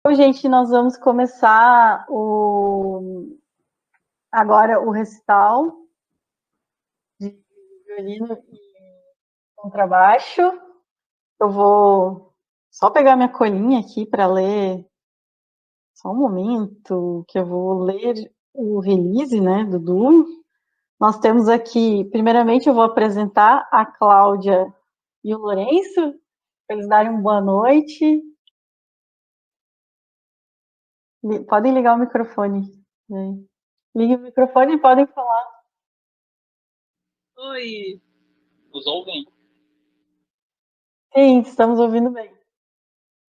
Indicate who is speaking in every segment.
Speaker 1: Então, gente, nós vamos começar agora o recital de violino e contrabaixo. Eu vou só pegar minha colinha aqui para ler, só um momento, que eu vou ler o release, né, do Duo. Nós temos aqui, primeiramente eu vou apresentar a Cláudia e o Lourenço, para eles darem uma boa noite. Podem ligar o microfone. Liguem o microfone e podem falar.
Speaker 2: Oi, nos ouvem?
Speaker 1: Sim, estamos ouvindo bem.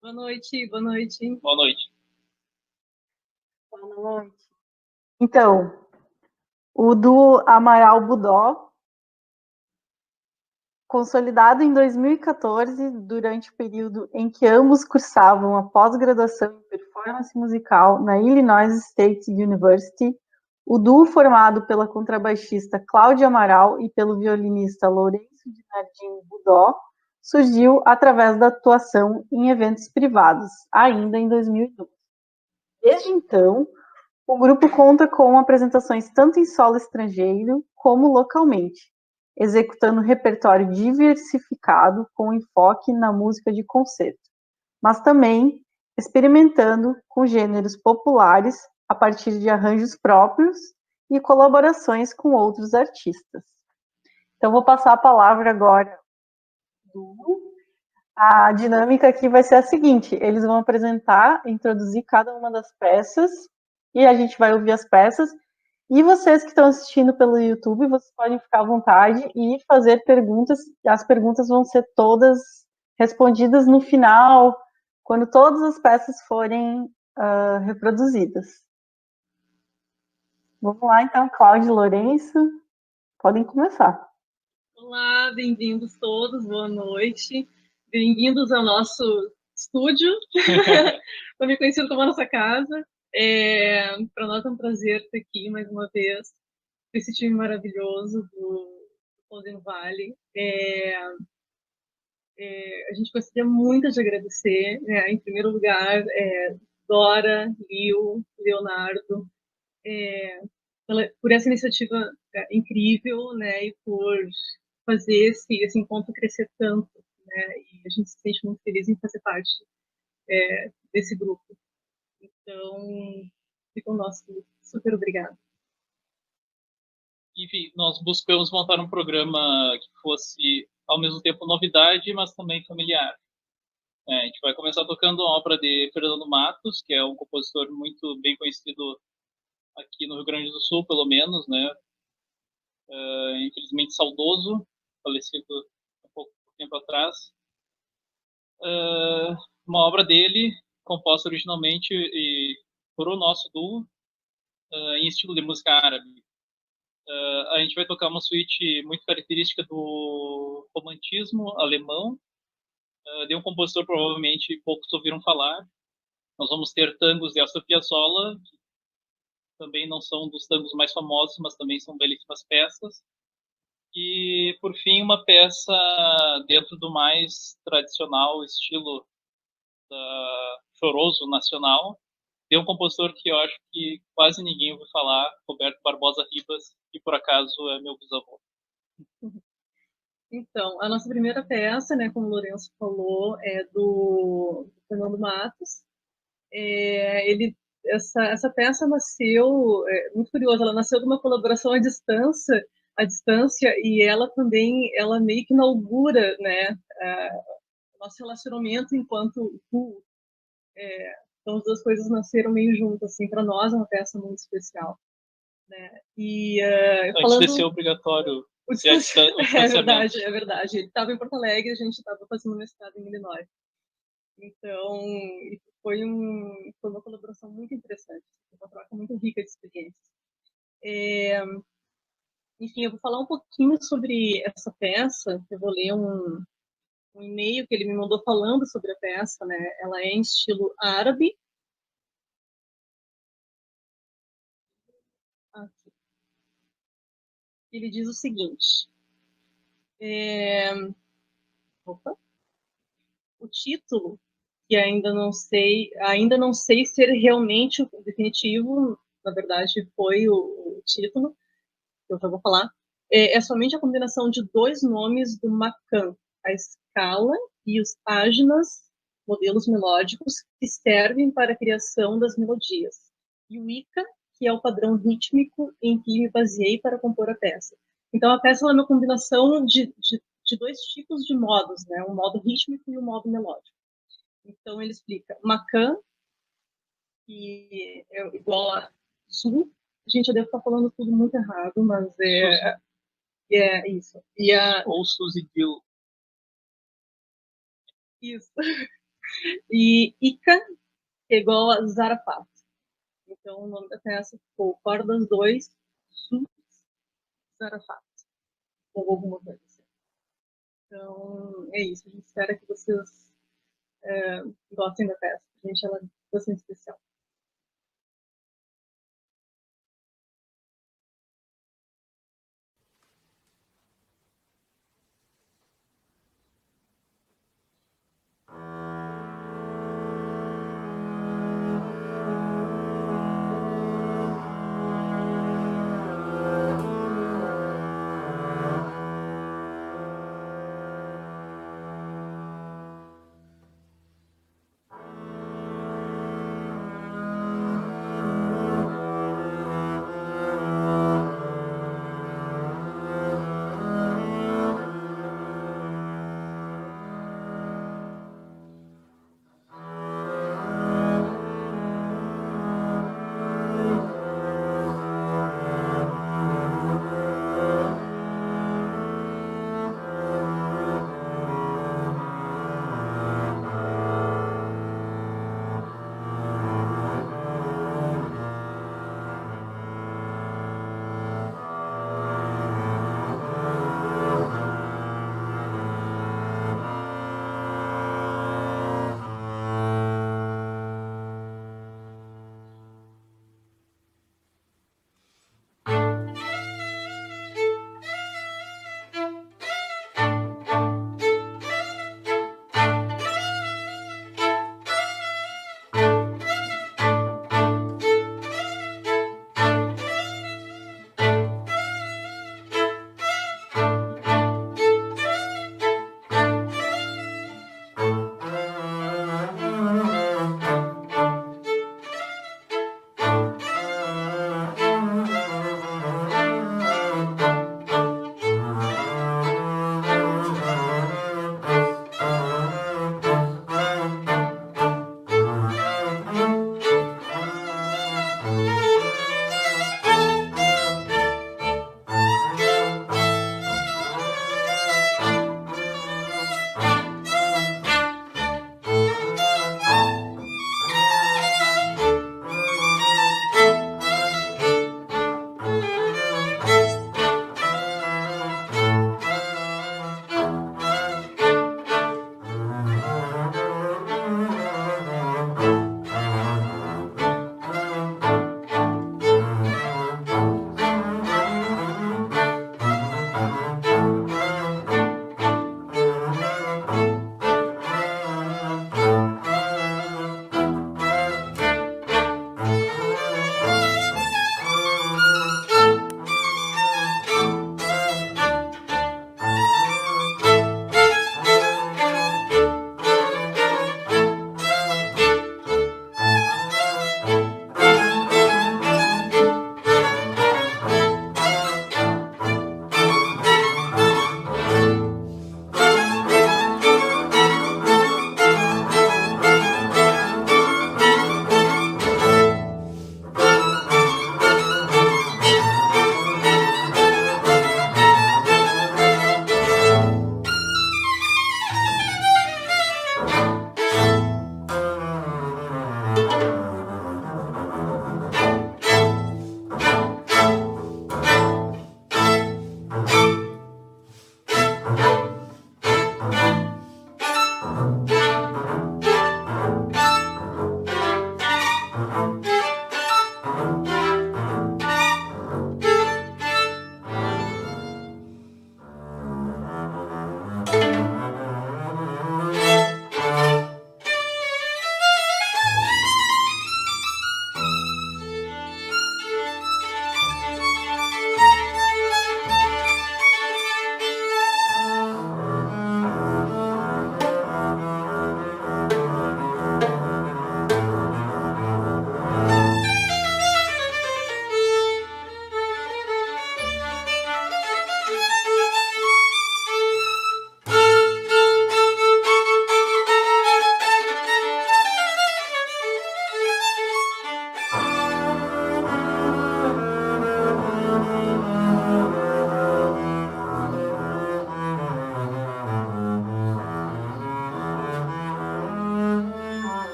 Speaker 2: Boa noite, boa noite. Boa noite.
Speaker 1: Boa noite. Então, o duo Amaral Budó, consolidado em 2014, durante o período em que ambos cursavam a pós-graduação em performance musical na Illinois State University, o duo formado pela contrabaixista Cláudia Amaral e pelo violinista Lourenço de Nardim Budó surgiu através da atuação em eventos privados, ainda em 2012. Desde então, o grupo conta com apresentações tanto em solo estrangeiro como localmente, executando um repertório diversificado com enfoque na música de concerto, mas também experimentando com gêneros populares a partir de arranjos próprios e colaborações com outros artistas. Então, vou passar a palavra agora do. A dinâmica aqui vai ser a seguinte: eles vão apresentar, introduzir cada uma das peças e a gente vai ouvir as peças. E vocês que estão assistindo pelo YouTube, vocês podem ficar à vontade e fazer perguntas. As perguntas vão ser todas respondidas no final, quando todas as peças forem reproduzidas. Vamos lá, então, Cláudia e Lourenço, podem começar.
Speaker 2: Olá, bem-vindos todos, boa noite. Bem-vindos ao nosso estúdio, também conhecido como a nossa casa. Para nós é um prazer estar aqui mais uma vez, com esse time maravilhoso do Golden Valley. A gente gostaria muito de agradecer, né, em primeiro lugar, Dora, Lio, Leonardo, por essa iniciativa incrível, né, e por fazer esse encontro crescer tanto, né, e a gente se sente muito feliz em fazer parte desse grupo. Então, fica o nosso super obrigado.
Speaker 3: Enfim, nós buscamos montar um programa que fosse, ao mesmo tempo, novidade, mas também familiar. A gente vai começar tocando uma obra de Fernando Matos, que é um compositor muito bem conhecido aqui no Rio Grande do Sul, pelo menos, né? Infelizmente saudoso, falecido há pouco tempo atrás. Uma obra dele, composta originalmente por o nosso duo, em estilo de música árabe. A gente vai tocar uma suíte muito característica do romantismo alemão, de um compositor provavelmente poucos ouviram falar. Nós vamos ter tangos de Astor Piazzolla, que também não são dos tangos mais famosos, mas também são belíssimas peças. E, por fim, uma peça dentro do mais tradicional estilo choroso nacional, de um compositor que eu acho que quase ninguém ouviu falar, Roberto Barbosa Ribas, que por acaso é meu bisavô.
Speaker 2: Então, a nossa primeira peça, né, como o Lourenço falou, é do Fernando Matos. Essa peça nasceu, muito curiosa, ela nasceu de uma colaboração à distância, e ela meio que inaugura, né, o nosso relacionamento enquanto duo. Então, as duas coisas nasceram meio juntas, assim, para nós é uma peça muito especial, né? E
Speaker 3: antes de ser obrigatório o distanciamento.
Speaker 2: É verdade. Ele estava em Porto Alegre, a gente estava fazendo mestrado em Illinois. Então, foi uma colaboração muito interessante, uma troca muito rica de experiências. Enfim, eu vou falar um pouquinho sobre essa peça. Eu vou ler um e-mail que ele me mandou falando sobre a peça, né? Ela é em estilo árabe. Aqui. Ele diz o seguinte: opa. O título que ainda não sei ser realmente o definitivo, na verdade foi o título, que eu já vou falar, é somente a combinação de dois nomes do Macan, a escala e os áginas, modelos melódicos, que servem para a criação das melodias, e o Ika, que é o padrão rítmico em que me baseei para compor a peça. Então, a peça é uma combinação de dois tipos de modos, né? O modo rítmico e o modo melódico. Então, ele explica Macan, que é igual a Zu. Gente, eu devo estar falando tudo muito errado, mas é isso.
Speaker 3: Ou Suzy Gill.
Speaker 2: Isso. E Ika é igual a Zarafat. Então, o nome da peça ficou Cordas 2, Su, Zarafat. Ou alguma coisa assim. Então, é isso. A gente espera que vocês gostem da peça. A gente, ela é bastante especial.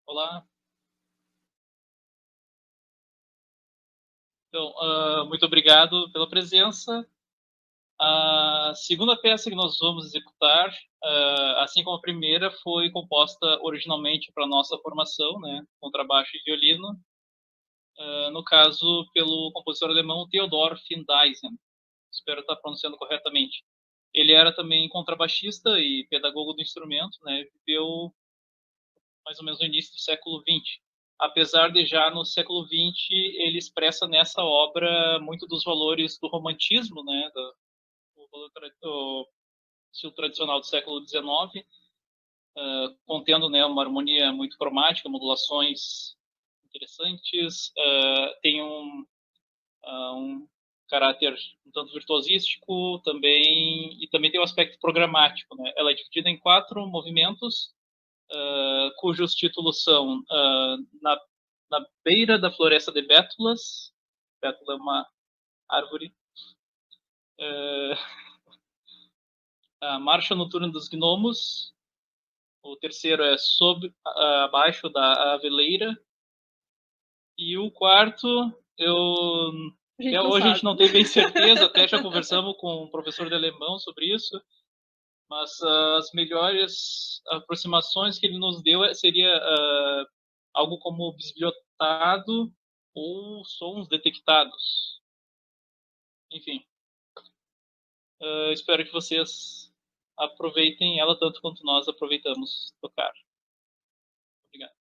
Speaker 3: Olá. Então, muito obrigado pela presença. A segunda peça que nós vamos executar, assim como a primeira, foi composta originalmente para nossa formação, né, contrabaixo e violino, no caso pelo compositor alemão Theodor Findeisen. Espero estar pronunciando corretamente. Ele era também contrabaixista e pedagogo do instrumento, né, viveu mais ou menos no início do século XX. Apesar de já no século XX ele expressa nessa obra muito dos valores do romantismo, né, do estilo tradicional do século XIX, contendo, né, uma harmonia muito cromática, modulações interessantes, tem um caráter um tanto virtuosístico também, e também tem o um aspecto programático, né? Ela é dividida em 4 movimentos, cujos títulos são na beira da floresta de Bétulas. Bétula é uma árvore. A Marcha Noturna dos Gnomos. O terceiro é abaixo da Aveleira. E o quarto, hoje a gente não tem bem certeza, até já conversamos com um professor de alemão sobre isso, mas as melhores aproximações que ele nos deu seria algo como bisbilhotado ou sons detectados. Enfim, espero que vocês aproveitem ela tanto quanto nós aproveitamos tocar. Obrigado.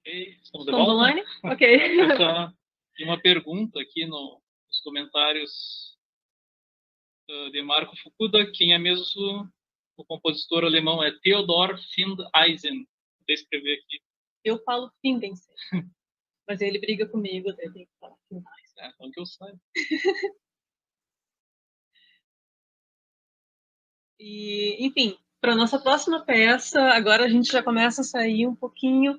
Speaker 3: Ok, estamos de
Speaker 2: Estamos
Speaker 3: volta?
Speaker 2: online? Ok.
Speaker 3: Tem uma pergunta aqui nos comentários de Marco Fukuda. Quem é mesmo o compositor alemão? É Theodor Findeisen. Vou escrever aqui.
Speaker 2: Eu falo Findensen, mas ele briga comigo, eu tenho que falar Findensen.
Speaker 3: Então que eu saiba.
Speaker 2: E, enfim, para nossa próxima peça, agora a gente já começa a sair um pouquinho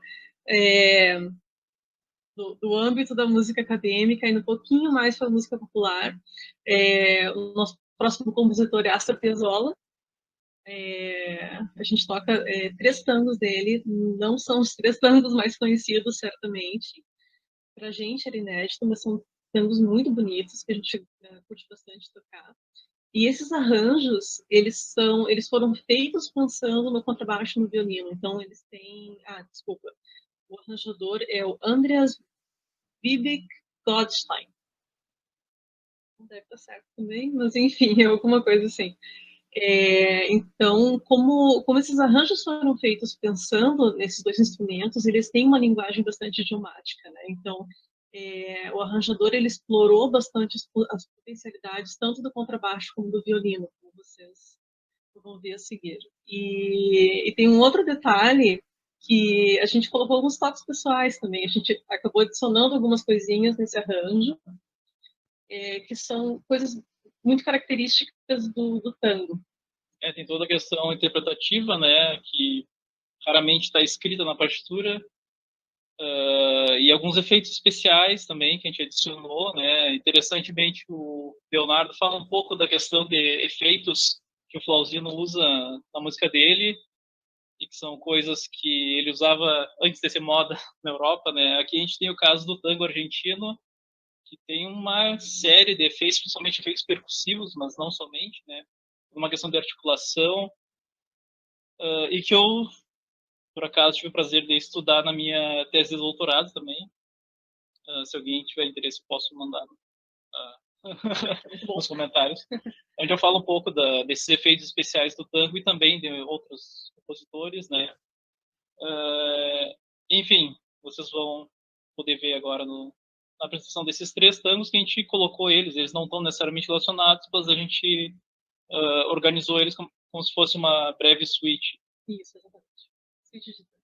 Speaker 2: do âmbito da música acadêmica, indo um pouquinho mais para a música popular. O nosso próximo compositor é Astor Piazzolla. A gente toca 3 tangos dele, não são os 3 tangos mais conhecidos, certamente. Para a gente era inédito, mas são tangos muito bonitos, que a gente curte bastante tocar. E esses arranjos, eles foram feitos pensando no contrabaixo e no violino. Então, eles têm... desculpa. O arranjador é o Andreas Vibeke Goldstein. Não deve estar certo também, mas enfim, é alguma coisa assim. Então, como esses arranjos foram feitos pensando nesses 2 instrumentos, eles têm uma linguagem bastante idiomática, né? Então, o arranjador ele explorou bastante as potencialidades tanto do contrabaixo como do violino, como vocês vão ver a seguir. E tem um outro detalhe que a gente colocou alguns toques pessoais também. A gente acabou adicionando algumas coisinhas nesse arranjo, que são coisas muito características do tango.
Speaker 3: Tem toda a questão interpretativa, né, que raramente está escrita na partitura, e alguns efeitos especiais também que a gente adicionou, né. Interessantemente, o Leonardo fala um pouco da questão de efeitos que o Flauzino usa na música dele, e que são coisas que ele usava antes de ser moda na Europa, né. Aqui a gente tem o caso do tango argentino, que tem uma série de efeitos, principalmente efeitos percussivos, mas não somente, né, uma questão de articulação, e que eu, por acaso, tive o prazer de estudar na minha tese de doutorado também. Se alguém tiver interesse, posso mandar nos comentários, onde eu falo um pouco desses efeitos especiais do tango e também de outros compositores, né? Enfim, vocês vão poder ver agora na apresentação desses 3 tangos que a gente colocou eles não estão necessariamente relacionados, mas a gente organizou eles como se fosse uma breve suite.
Speaker 2: Isso, exatamente. Suite de tangos.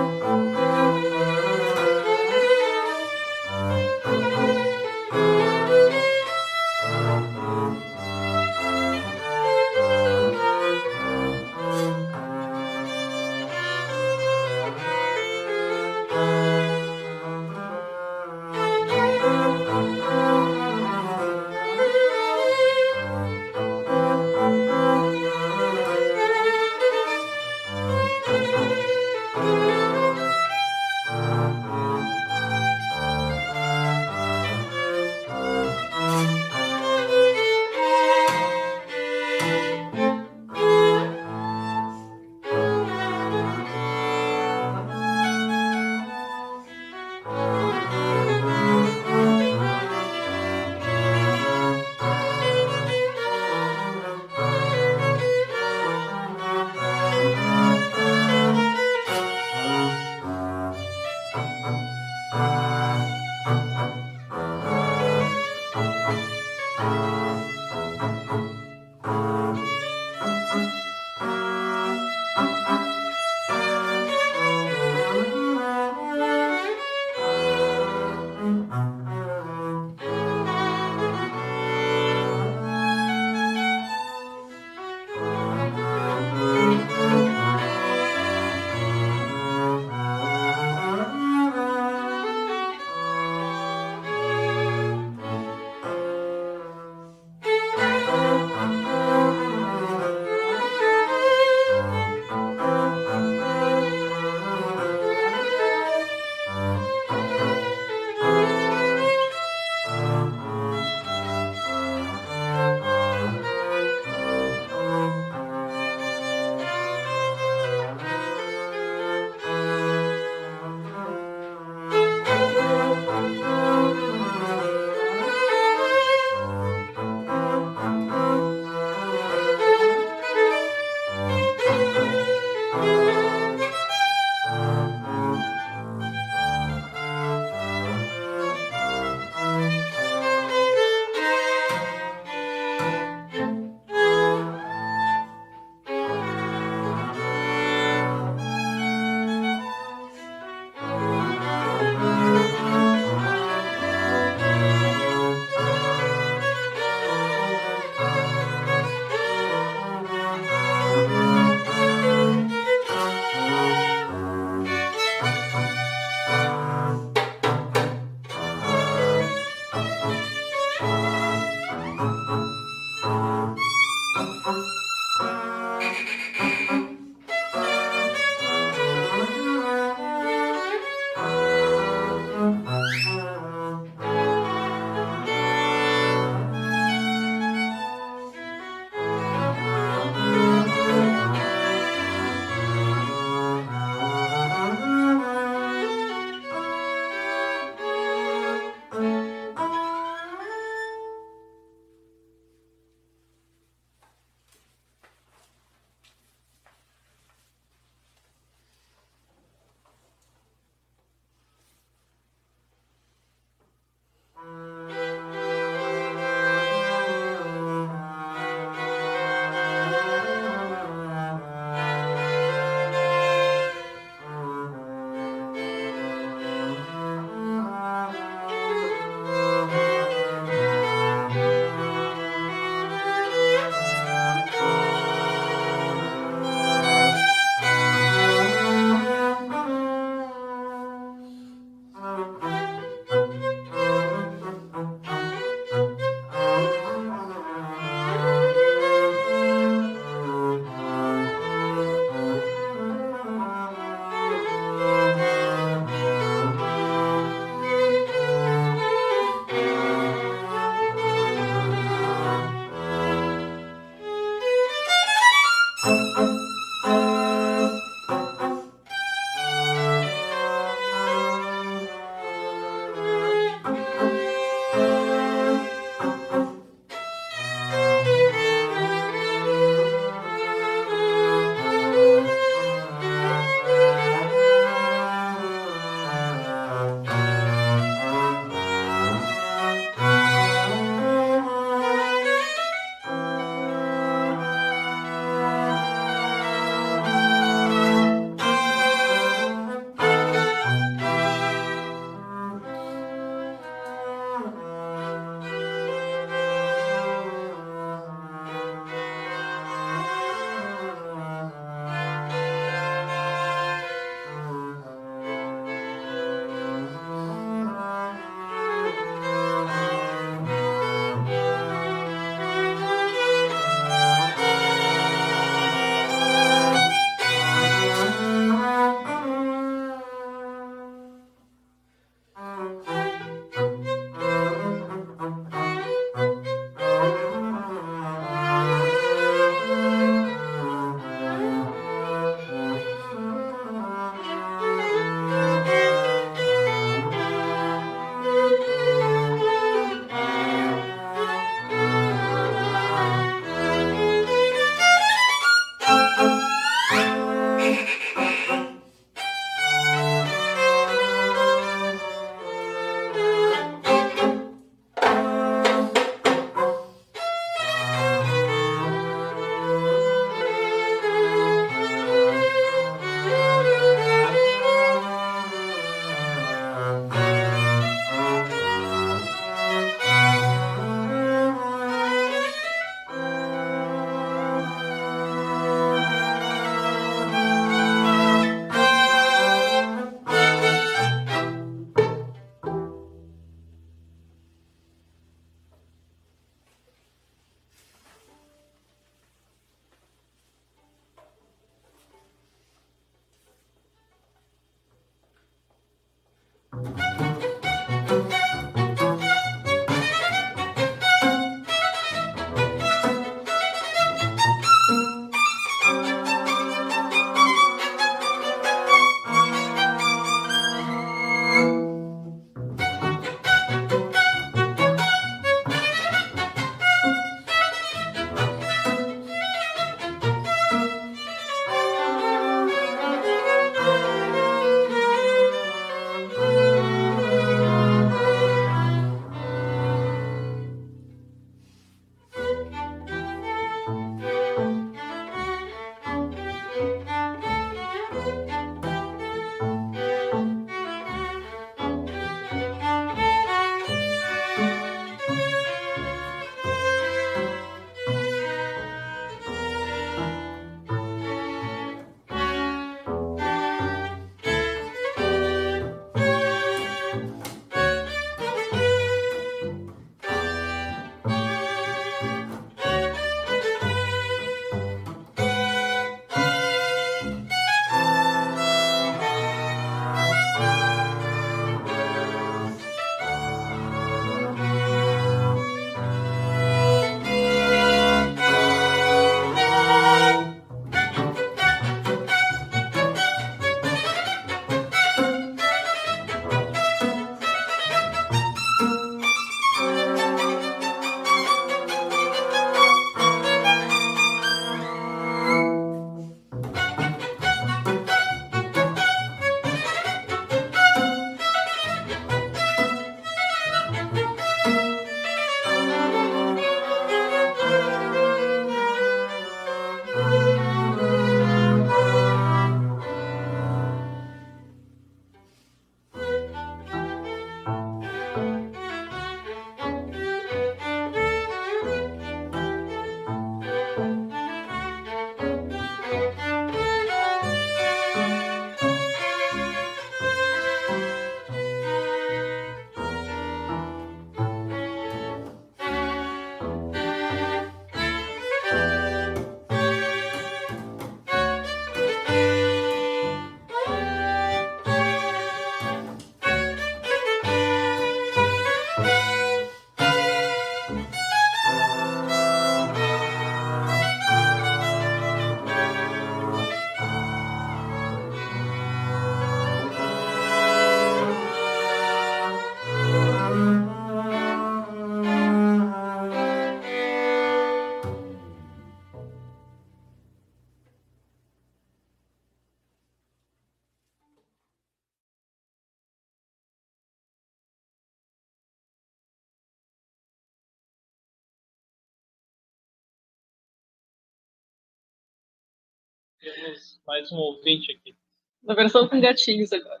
Speaker 3: Temos mais um ouvinte aqui.
Speaker 2: Na versão com gatinhos agora.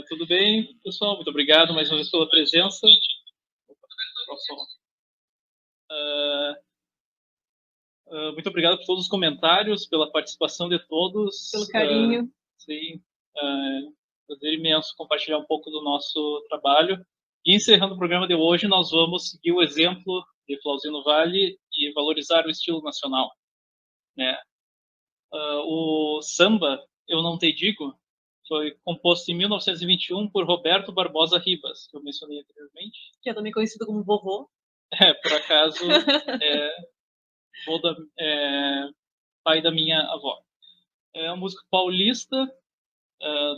Speaker 3: Tudo bem, pessoal? Muito obrigado mais uma vez pela presença. Muito obrigado por todos os comentários, pela participação de todos.
Speaker 2: Pelo carinho.
Speaker 3: Sim, prazer imenso compartilhar um pouco do nosso trabalho. E encerrando o programa de hoje, nós vamos seguir o exemplo de Flauzino Vale e valorizar o estilo nacional, né? O samba, Eu Não Te Digo, foi composto em 1921 por Roberto Barbosa Ribas, que eu mencionei anteriormente.
Speaker 2: Que é também conhecido como vovô.
Speaker 3: Por acaso, pai da minha avó. É um músico paulista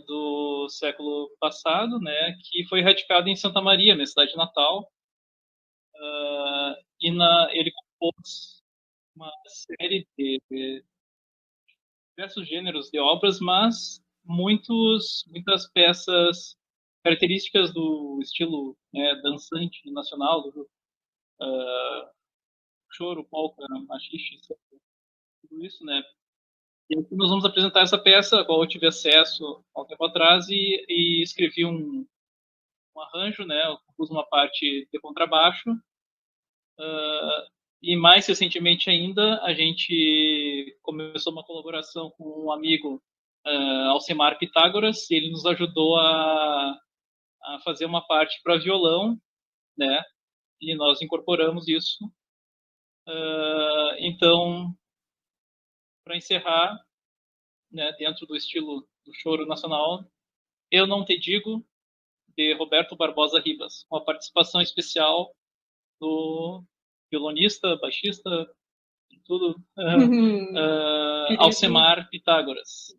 Speaker 3: do século passado, né, que foi radicado em Santa Maria, minha cidade natal. Ele compôs uma série de diversos gêneros de obras, mas muitas peças características do estilo, né, dançante nacional, do choro, polca, machixe, tudo isso, né? E aqui nós vamos apresentar essa peça, a qual eu tive acesso há um tempo atrás e escrevi um arranjo, né? Eu compus uma parte de contrabaixo. E mais recentemente ainda, a gente começou uma colaboração com um amigo, Alcemar Pitágoras, e ele nos ajudou a fazer uma parte para violão, né? E nós incorporamos isso. Então, para encerrar, né, dentro do estilo do choro nacional, Eu Não Te Digo, de Roberto Barbosa Ribas, com a participação especial do violonista, baixista, tudo, Alcemar Pitágoras.